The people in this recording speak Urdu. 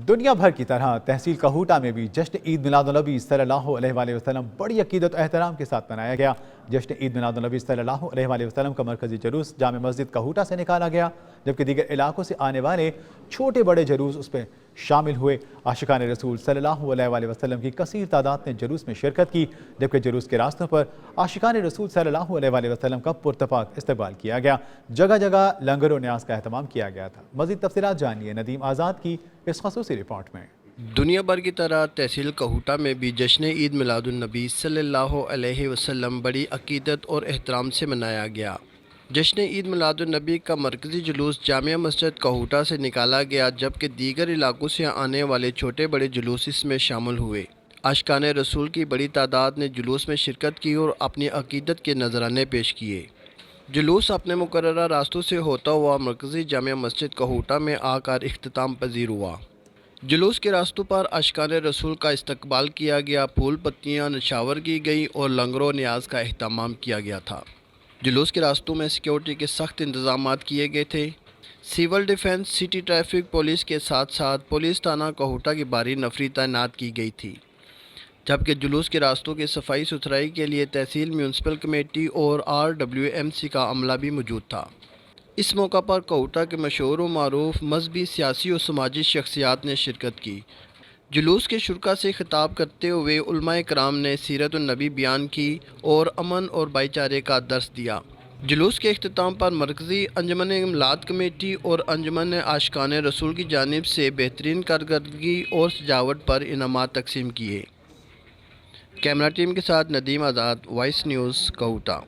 دنیا بھر کی طرح تحصیل کہوٹہ میں بھی جشن عید میلاد النبی صلی اللہ علیہ وآلہ وسلم بڑی عقیدت و احترام کے ساتھ منایا گیا۔ جشن عید میلاد النبی صلی اللہ علیہ وآلہ وسلم کا مرکزی جلوس جامع مسجد کہوٹہ سے نکالا گیا، جبکہ دیگر علاقوں سے آنے والے چھوٹے بڑے جلوس اس میں شامل ہوئے۔ عاشقان رسول صلی اللہ علیہ وآلہ وسلم کی کثیر تعداد نے جلوس میں شرکت کی، جبکہ جلوس کے راستوں پر عاشقان رسول صلی اللہ علیہ وآلہ وسلم کا پرتپاک استقبال کیا گیا۔ جگہ جگہ لنگر و نیاز کا اہتمام کیا گیا تھا۔ مزید تفصیلات جانیے ندیم آزاد کی اس خصوصی رپورٹ میں۔ دنیا بھر کی طرح تحصیل کہوٹہ میں بھی جشن عید میلاد النبی صلی اللہ علیہ وسلم بڑی عقیدت اور احترام سے منایا گیا۔ جشن عید میلاد النبی کا مرکزی جلوس جامع مسجد کہوٹہ سے نکالا گیا، جبکہ دیگر علاقوں سے آنے والے چھوٹے بڑے جلوس اس میں شامل ہوئے۔ عاشقان رسول کی بڑی تعداد نے جلوس میں شرکت کی اور اپنی عقیدت کے نذرانے پیش کیے۔ جلوس اپنے مقررہ راستوں سے ہوتا ہوا مرکزی جامع مسجد کہوٹہ میں آ کر اختتام پذیر ہوا۔ جلوس کے راستوں پر عاشقان رسول کا استقبال کیا گیا، پھول پتیاں نشاور کی گئی اور لنگر و نیاز کا اہتمام کیا گیا تھا۔ جلوس کے راستوں میں سیکیورٹی کے سخت انتظامات کیے گئے تھے۔ Civil defence, city traffic police کے ساتھ ساتھ پولیس تھانہ کہوٹہ کی بھاری نفری تعینات کی گئی تھی، جبکہ جلوس کے راستوں کی صفائی ستھرائی کے لیے تحصیل میونسپل کمیٹی اور RWMC کا عملہ بھی موجود تھا۔ اس موقع پر کہوٹہ کے مشہور و معروف مذہبی، سیاسی اور سماجی شخصیات نے شرکت کی۔ جلوس کے شرکاء سے خطاب کرتے ہوئے علماء کرام نے سیرت النبی بیان کی اور امن اور بھائی چارے کا درس دیا۔ جلوس کے اختتام پر مرکزی انجمن املاک کمیٹی اور انجمن عاشقان رسول کی جانب سے بہترین کارکردگی اور سجاوٹ پر انعامات تقسیم کیے۔ کیمرہ ٹیم کے ساتھ ندیم آزاد، وائس نیوز، کہوٹہ۔